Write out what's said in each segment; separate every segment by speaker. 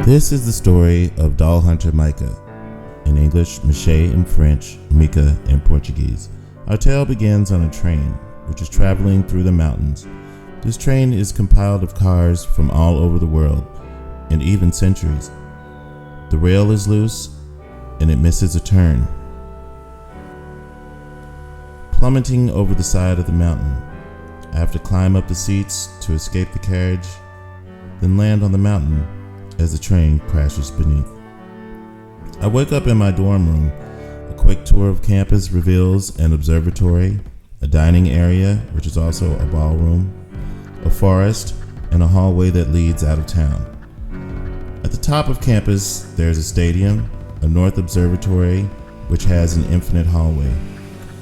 Speaker 1: This is the story of Dollhunter Micah, in English, Miché in French, Mika in Portuguese. Our tale begins on a train, which is traveling through the mountains. This train is compiled of cars from all over the world, and even centuries. The rail is loose, and it misses a turn, plummeting over the side of the mountain. I have to climb up the seats to escape the carriage, then land on the mountain as the train crashes beneath. I wake up in my dorm room. A quick tour of campus reveals an observatory, a dining area, which is also a ballroom, a forest, and a hallway that leads out of town. At the top of campus, there's a stadium, a north observatory, which has an infinite hallway,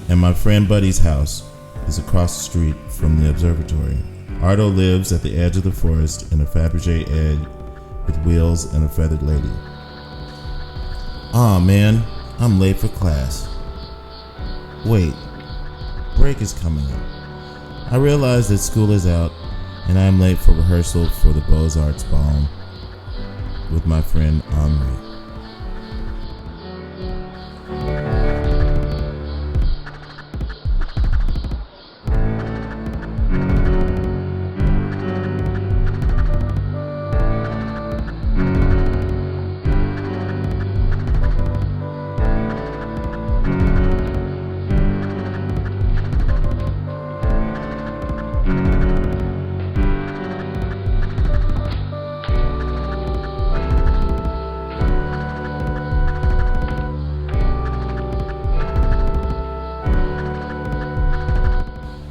Speaker 1: and my friend Buddy's house is across the street from the observatory. Ardo lives at the edge of the forest in a Fabergé egg with wheels and a feathered lady. Aw man, I'm late for class. Wait, break is coming up. I realize that school is out and I am late for rehearsal for the Beaux-Arts ball with my friend Henri.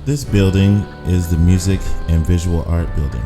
Speaker 1: This building is the Music and Visual Art Building.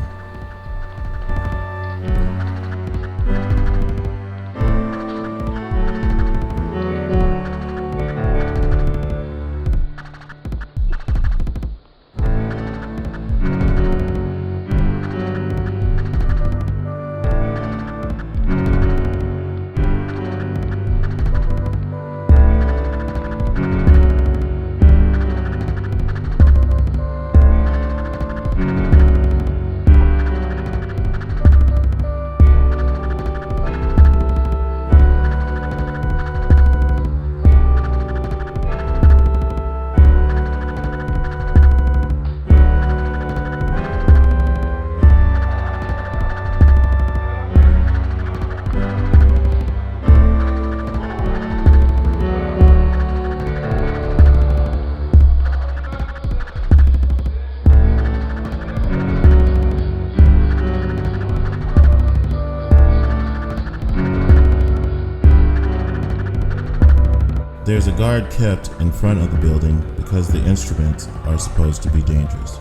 Speaker 1: There's a guard kept in front of the building because the instruments are supposed to be dangerous.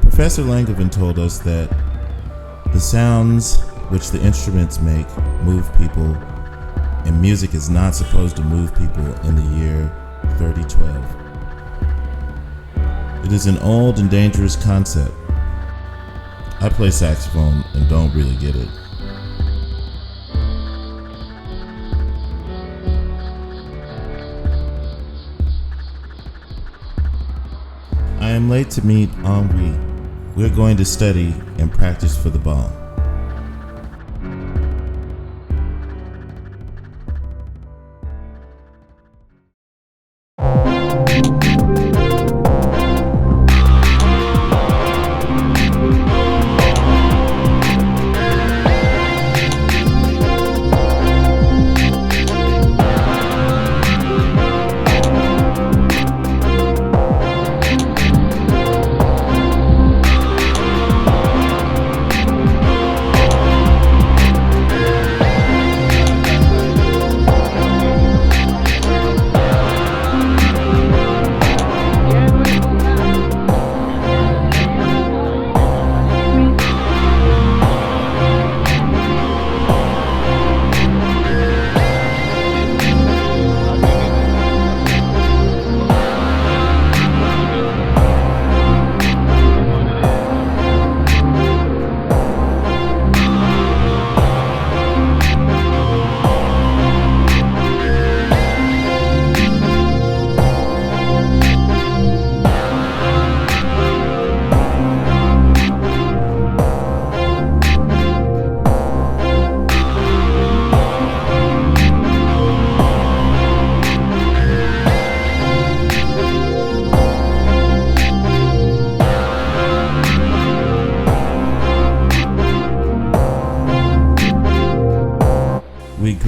Speaker 1: Professor Langevin told us that the sounds which the instruments make move people, and music is not supposed to move people in the year 3012. It is an old and dangerous concept. I play saxophone and don't really get it. I am late to meet Henri. We're going to study and practice for the ball.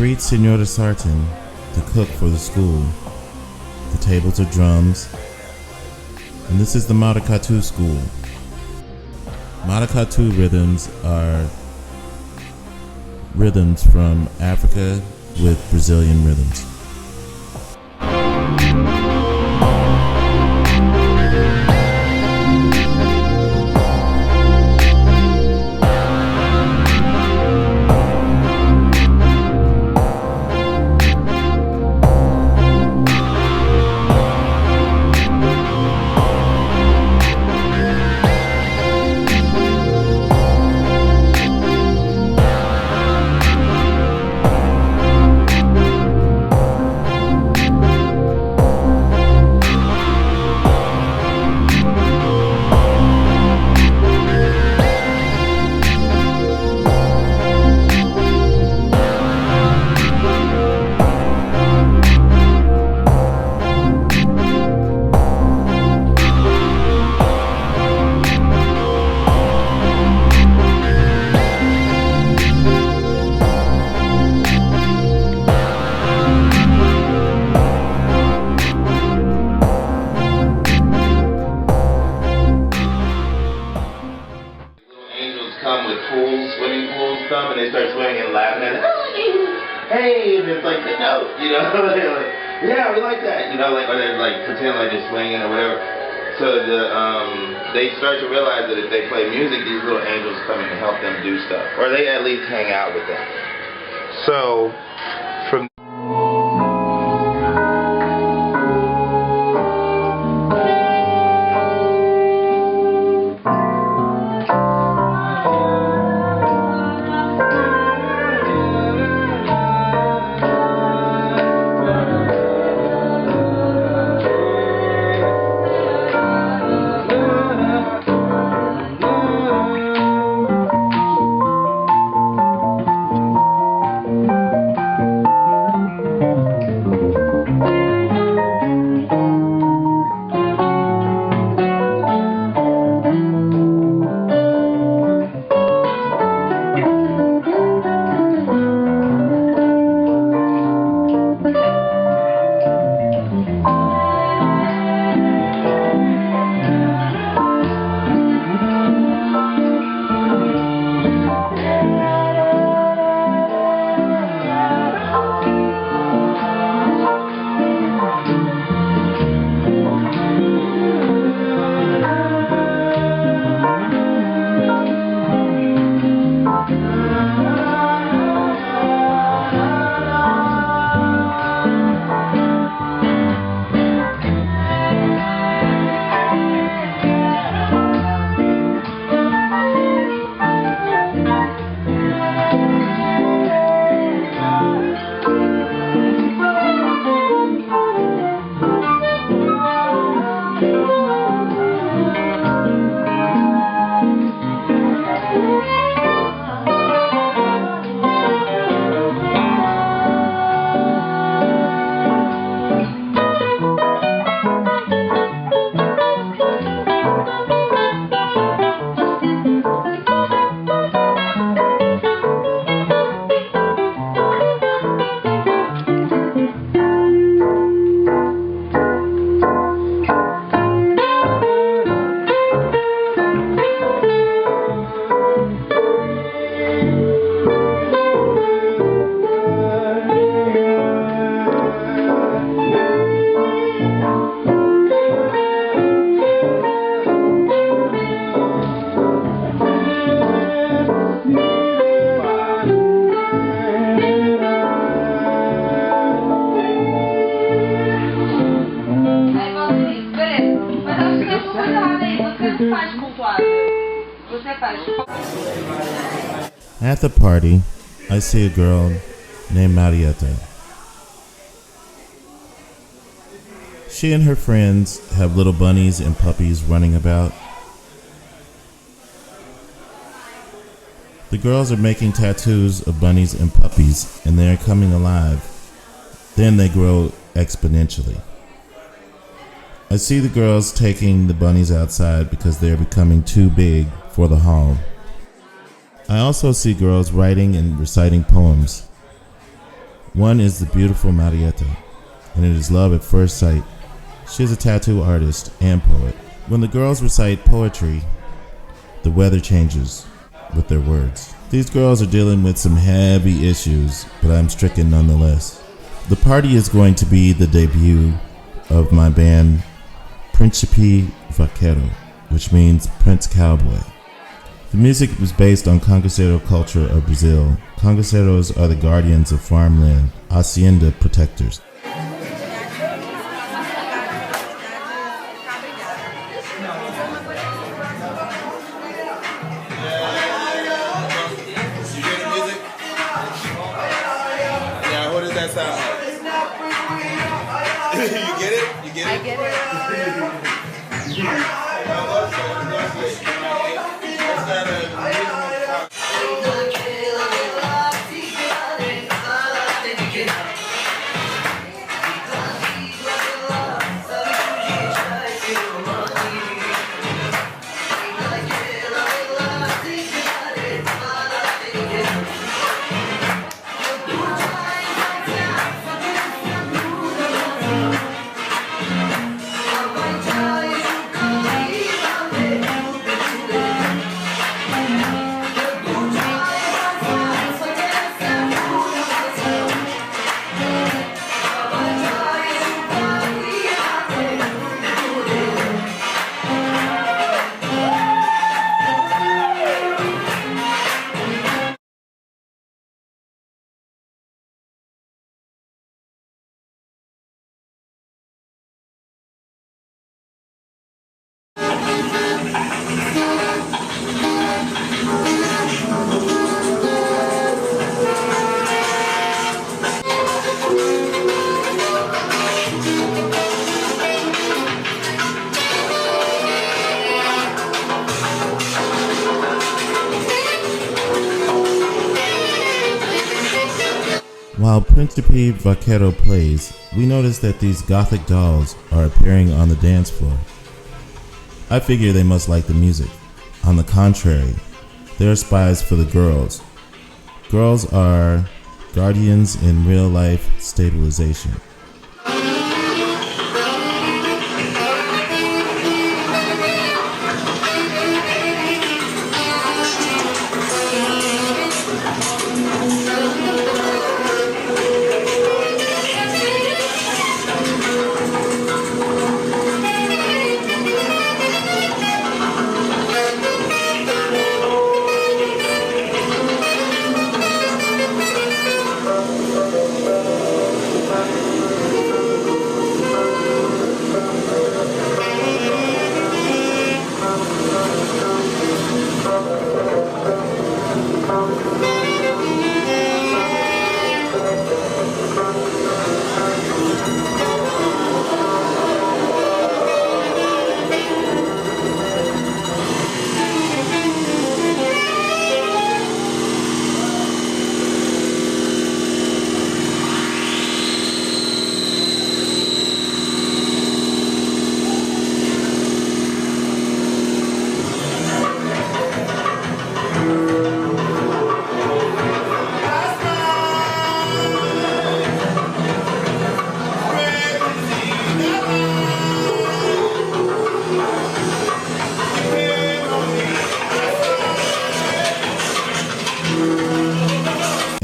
Speaker 1: greet Senora Sarton, the cook for the school. The tables are drums, and this is the Maracatu school. Maracatu rhythms are rhythms from Africa with Brazilian rhythms.
Speaker 2: Come with pools, swimming pools come, and they start swimming and laughing at it. Hey, and it's like the note, you know. They're like, yeah, we like that, you know, like, or they're like pretend like they're swinging or whatever. So they start to realize that if they play music, these little angels come in to help them do stuff, or they at least hang out with them. So from
Speaker 1: At the party, I see a girl named Marietta. She and her friends have little bunnies and puppies running about. The girls are making tattoos of bunnies and puppies, and they are coming alive. Then they grow exponentially. I see the girls taking the bunnies outside because they are becoming too big for the hall. I also see girls writing and reciting poems. One is the beautiful Marietta, and it is love at first sight. She is a tattoo artist and poet. When the girls recite poetry, the weather changes with their words. These girls are dealing with some heavy issues, but I'm stricken nonetheless. The party is going to be the debut of my band Principe Vaquero, which means Prince Cowboy. The music was based on Cangaceiro culture of Brazil. Cangaceiros are the guardians of farmland, hacienda protectors.
Speaker 2: You get it? You get it?
Speaker 3: I get it.
Speaker 1: While Principe Vaquero plays, we notice that these gothic dolls are appearing on the dance floor. I figure they must like the music. On the contrary, they are spies for the girls. Girls are guardians in real life stabilization.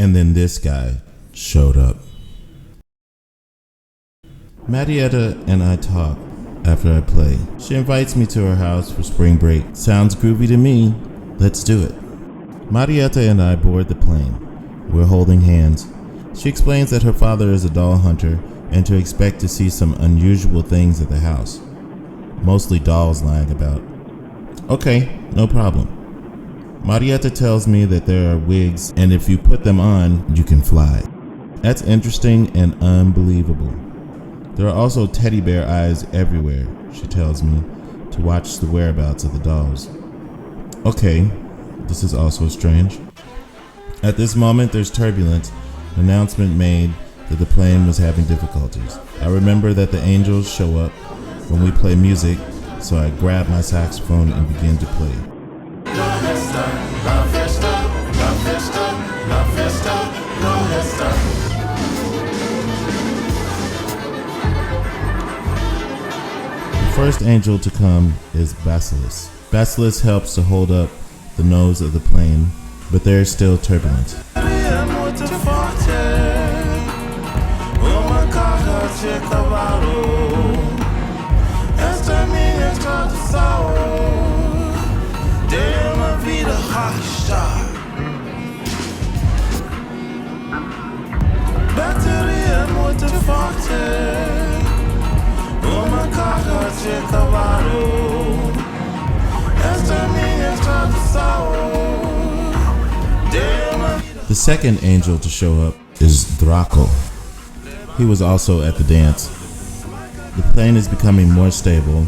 Speaker 1: And then this guy showed up. Marietta and I talk after I play. She invites me to her house for spring break. Sounds groovy to me. Let's do it. Marietta and I board the plane. We're holding hands. She explains that her father is a doll hunter and to expect to see some unusual things at the house. Mostly dolls lying about. Okay, no problem. Marietta tells me that there are wigs, and if you put them on, you can fly. That's interesting and unbelievable. There are also teddy bear eyes everywhere, she tells me, to watch the whereabouts of the dolls. Okay, this is also strange. At this moment, there's turbulence. An announcement made that the plane was having difficulties. I remember that the angels show up when we play music, so I grab my saxophone and begin to play. first angel to come is Basilis. Basilis helps to hold up the nose of the plane, but there is still turbulence. The second angel to show up is Draco. He was also at the dance. The plane is becoming more stable.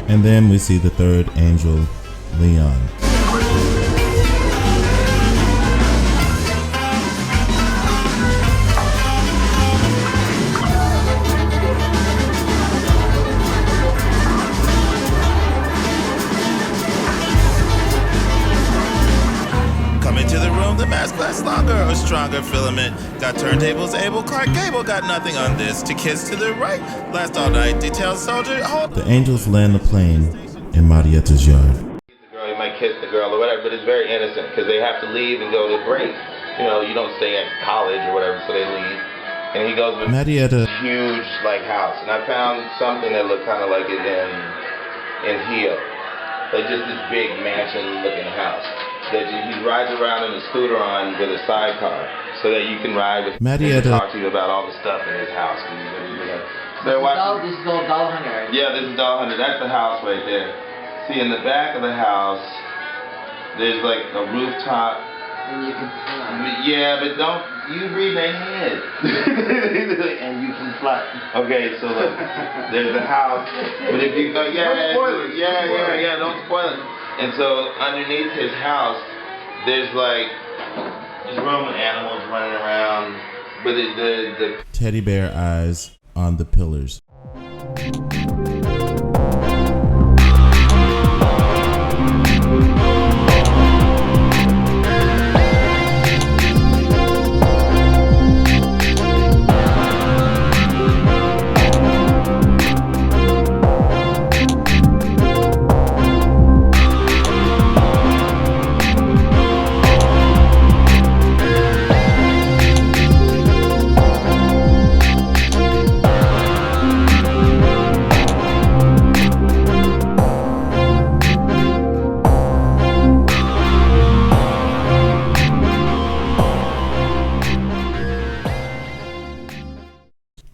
Speaker 1: And then we see the third angel, Leon.
Speaker 3: The mask lasts longer or stronger filament. Got turntables able. Clark Gable got nothing on this. To kiss to the right. Last all night. Detailed soldier. Hold.
Speaker 1: The angels land the plane in Marietta's yard.
Speaker 2: The girl, you might kiss the girl or whatever, but it's very innocent because they have to leave and go to break. You know, you don't stay at college or whatever, so they leave. And he goes with
Speaker 1: Marietta,
Speaker 2: huge like house, and I found something that looked kind of like it in Hill, like just this big mansion-looking house that he rides around in a scooter on with a sidecar, so that you can ride with
Speaker 1: Marietta.
Speaker 2: and talk to you about all the stuff in his house. So
Speaker 4: This is Dollhunter.
Speaker 2: yeah, this is Dollhunter. That's the house right there. See, in the back of the house, there's like a rooftop.
Speaker 4: And you can fly.
Speaker 2: Yeah, but don't you read their head.
Speaker 4: And you can fly.
Speaker 2: Okay, so look, there's a house, but if you go, yeah, don't spoil it. And so underneath his house, there's like this room with animals running around, but the
Speaker 1: teddy bear eyes on the pillars.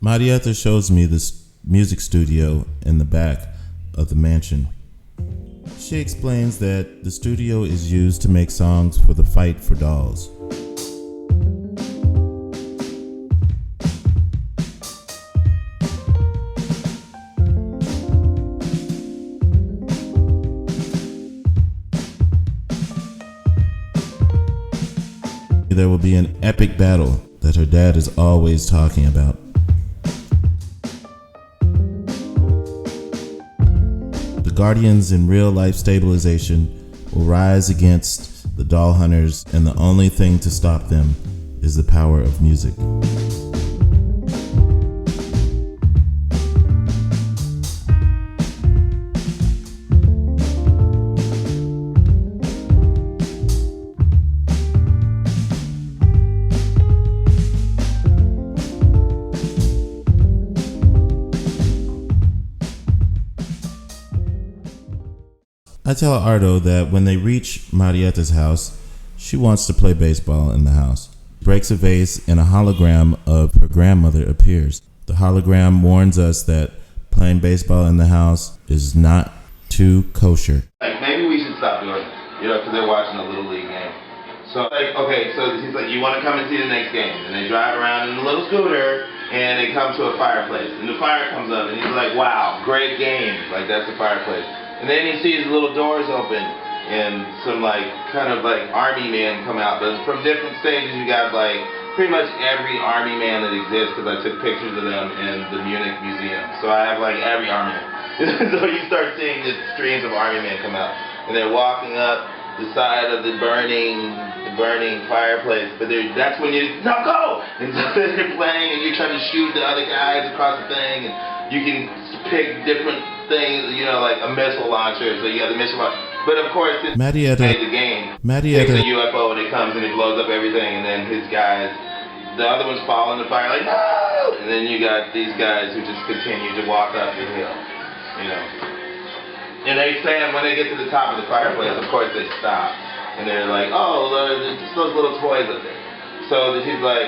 Speaker 1: Marietta shows me this music studio in the back of the mansion. She explains that the studio is used to make songs for the fight for dolls. There will be an epic battle that her dad is always talking about. The Guardians in real-life stabilization will rise against the Dollhunters, and the only thing to stop them is the power of music. I tell Ardo that when they reach Marietta's house, she wants to play baseball in the house. Breaks a vase and a hologram of her grandmother appears. The hologram warns us that playing baseball in the house is not too kosher.
Speaker 2: like maybe we should stop doing this, you know, because they're watching a Little League game. So, like, okay, so he's like, you want to come and see the next game? And they drive around in a little scooter, and they come to a fireplace. And the fire comes up, and he's like, wow, great game. Like, that's the fireplace. And then he sees little doors open, and some, like, kind of, like, army men come out. But from different stages, you got, like, pretty much every army man that exists, because I took pictures of them in the Munich Museum. So I have, like, every army man. So you start seeing the streams of army men come out. And they're walking up the side of the burning fireplace, but that's when no, go! And so they're playing, and you're trying to shoot the other guys across the thing, and you can pick different things, you know, like a missile launcher, so you got the missile launcher. But of course, it's the game. Takes a UFO, and it comes and it blows up everything, and then his guys, the other ones fall in the fire, like, no! And then you got these guys who just continue to walk up the hill, you know. And they stand, when they get to the top of the fireplace, of course they stop. And they're like, oh, it's those little toys up there. So he's like,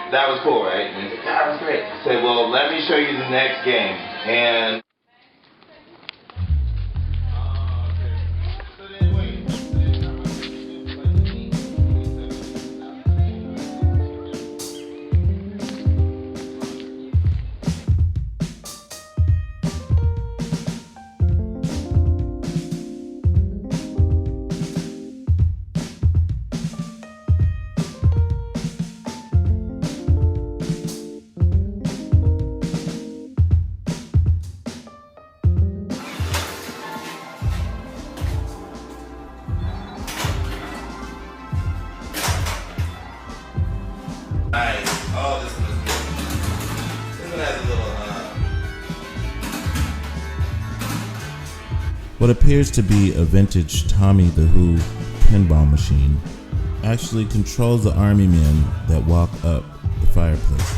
Speaker 2: that was cool, right? And he's like, that was great. I said, well, let me show you the next game. And nice. Oh, this one is good. This one has a little,
Speaker 1: What appears to be a vintage Tommy the Who pinball machine actually controls the army men that walk up the fireplace.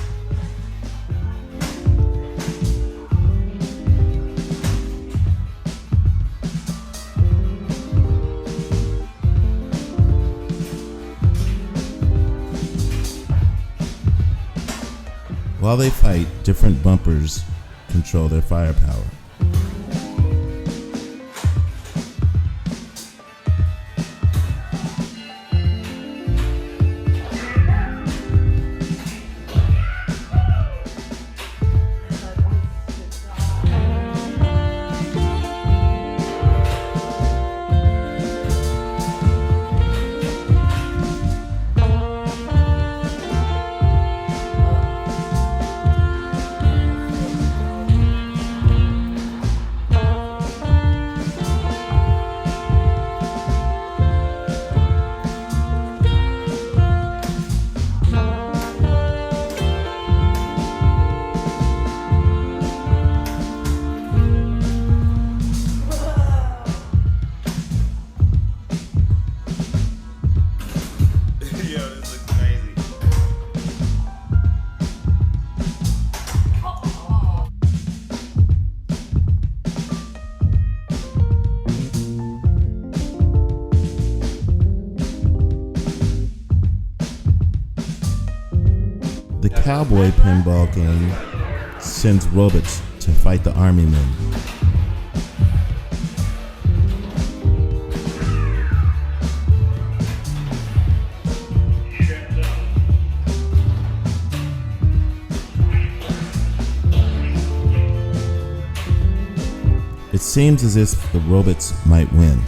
Speaker 1: While they fight, different bumpers control their firepower. The cowboy pinball game sends robots to fight the army men. It seems as if the robots might win.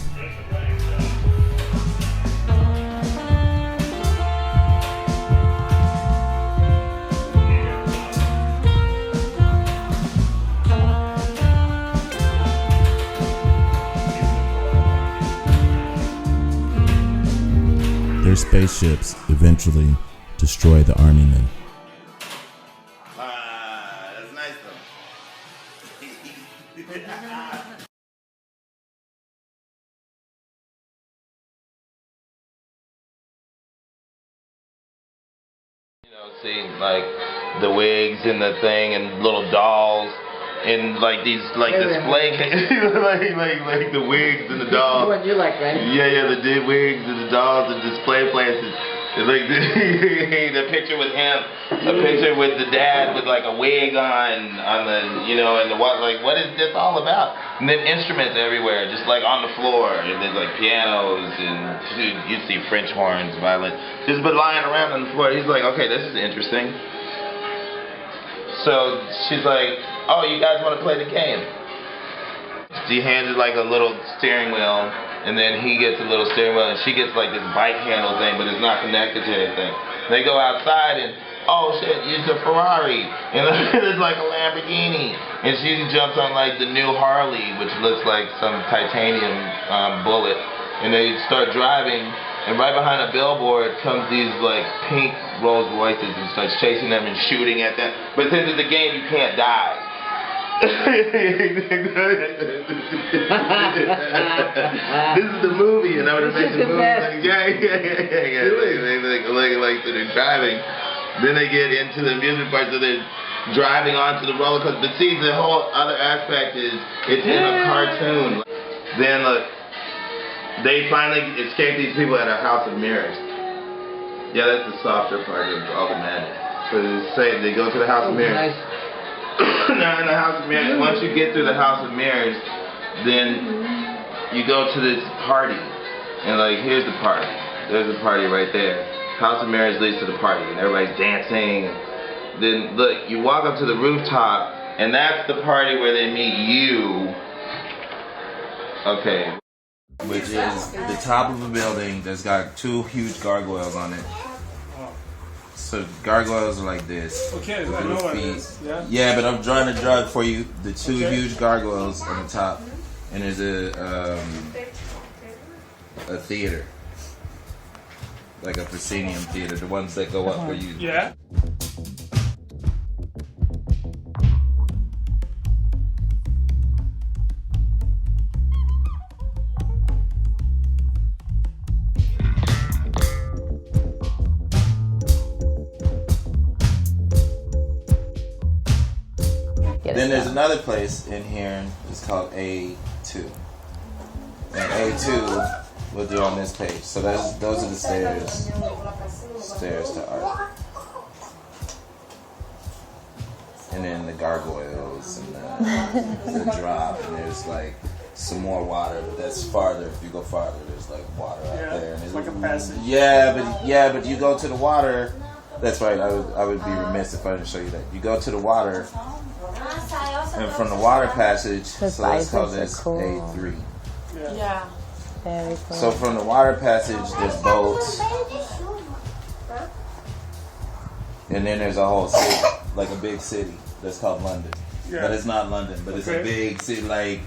Speaker 1: Their spaceships eventually destroy the army men.
Speaker 3: That's nice though.
Speaker 2: you know, seeing like the wigs and the thing and little dolls and like these like display like the wigs and the dolls.
Speaker 4: The one you like, right?
Speaker 2: Yeah, the wigs and the dolls and display places. It's like the picture with him, a picture with the dad with like a wig on the, you know, and the like, what is this all about? And then instruments everywhere, just like on the floor, and there's like pianos and you see French horns, violin, just but lying around on the floor. He's like, okay, this is interesting. So she's like, oh, you guys want to play the game? She hands it like a little steering wheel, and then he gets a little steering wheel, and she gets like this bike handle thing, but it's not connected to anything. They go outside, and oh shit, it's a Ferrari, and it's like a Lamborghini, and she jumps on like the new Harley, which looks like some titanium bullet, and they start driving, and right behind a billboard comes these like pink Rolls Royces and starts chasing them and shooting at them. But since it's a game, you can't die. This is the movie, and I would have made the movie like, yeah. Like so they're driving. Then they get into the amusement part, so they're driving onto the roller coaster. But see, the whole other aspect is it's in a cartoon. Then look, they finally escape these people at a house of mirrors. Yeah, that's the softer part of all the madness. So they go to the house of mirrors. Now in the house of mirrors, once you get through the house of mirrors, then you go to this party, and like here's the party. There's a party right there. House of mirrors leads to the party, and everybody's dancing. Then look, you walk up to the rooftop, and that's the party where they meet you. Okay.
Speaker 3: Which is the top of a building that's got two huge gargoyles on it. So gargoyles are like this.
Speaker 5: Okay, I know what it is. Yeah?
Speaker 3: Yeah, but I'm trying to draw it for you. The two huge gargoyles on the top, and there's a theater, like a proscenium theater, the ones that go up where you.
Speaker 5: Yeah.
Speaker 3: Then there's another place in here. It's called A2, and A2 we'll do on this page. So those are the stairs to art, and then the gargoyles and the drop, and there's like some more water, but that's farther. If you go farther, there's like water out there, and
Speaker 5: it's like a passage.
Speaker 3: Yeah, but you go to the water. That's right. I would be remiss if I didn't show you that. You go to the water. And from the water passage, so let's call this A3.
Speaker 6: Yeah.
Speaker 7: Very cool.
Speaker 3: So from the water passage, there's boats. And then there's a whole city, like a big city that's called London.
Speaker 5: Yeah.
Speaker 3: But it's not London, but it's a big city like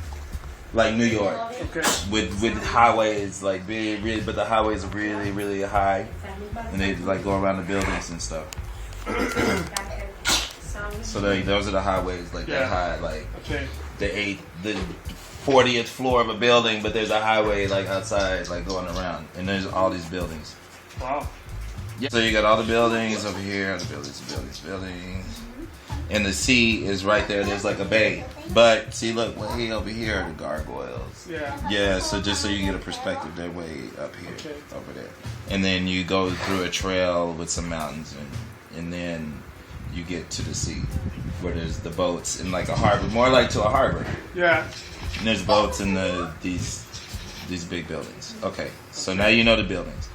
Speaker 3: New York.
Speaker 5: Okay.
Speaker 3: With highways like big, really, but the highways are really, really high. And they like go around the buildings and stuff. So those are the highways, like that high, like the 40th floor of a building, but there's a highway like outside, like going around, and there's all these buildings.
Speaker 5: Wow.
Speaker 3: Yeah. So you got all the buildings over here, the buildings, and the sea is right there. There's like a bay, but see, look, way over here are the gargoyles.
Speaker 5: Yeah.
Speaker 3: Yeah. So just so you get a perspective, they're way up here, over there, and then you go through a trail with some mountains, and then you get to the sea where there's the boats in like a harbor, more like to a harbor.
Speaker 5: Yeah.
Speaker 3: And there's boats in these big buildings. Okay, so now you know the buildings.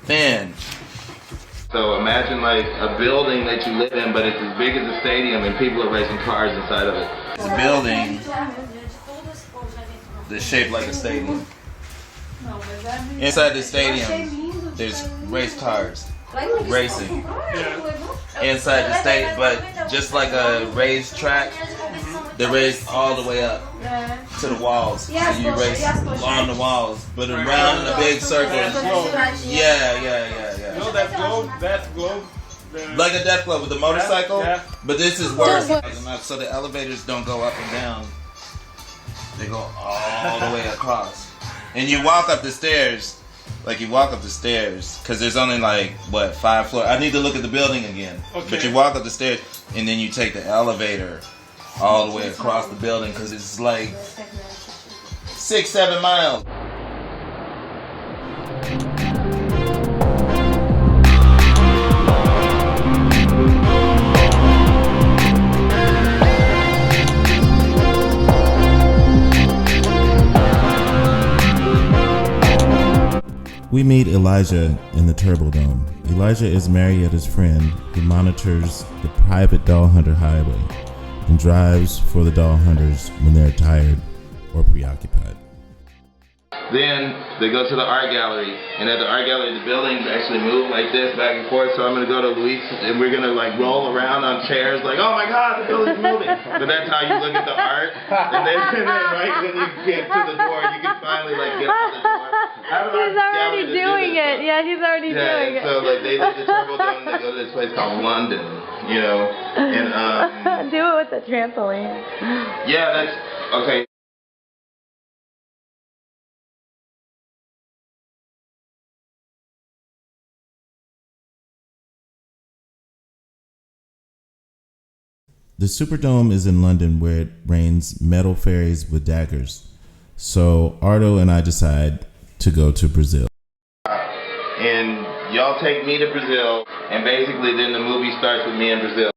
Speaker 3: Then.
Speaker 2: So imagine like a building that you live in, but it's as big as a stadium, and people are racing cars inside of it.
Speaker 3: It's a building that's shaped like a stadium. Inside the stadium, there's race cars racing. Inside the state, but just like a raised track, they race all the way up to the walls. So you race along the walls, but around in a big circle. Yeah.
Speaker 5: You know that globe?
Speaker 3: Like a death globe with the motorcycle, but this is worse. So the elevators don't go up and down; they go all the way across. And you walk up the stairs. Like you walk up the stairs, because there's only like, 5 floors. I need to look at the building again. Okay. But you walk up the stairs, and then you take the elevator all the way across the building, because it's like 6-7 miles.
Speaker 1: We meet Elijah in the Turbo Dome. Elijah is Marietta's friend who monitors the private Dollhunter highway and drives for the Dollhunters when they're tired or preoccupied.
Speaker 2: Then they go to the art gallery, and at the art gallery, the buildings actually move like this back and forth. So I'm gonna go to Luis, and we're gonna like roll around on chairs, like, oh my God, the building's moving. But that's how you look at the art. And then right when you get to the door, you can finally like get out the door.
Speaker 6: He's already doing it. Yeah, he's already doing it.
Speaker 2: So like they leave the Turbo Dome, and they go to this place called London, you know, and
Speaker 6: do it with the trampoline.
Speaker 2: yeah, that's okay.
Speaker 1: The Superdome is in London where it rains metal fairies with daggers. So Ardo and I decide to go to Brazil.
Speaker 2: And y'all take me to Brazil, and basically then the movie starts with me in Brazil.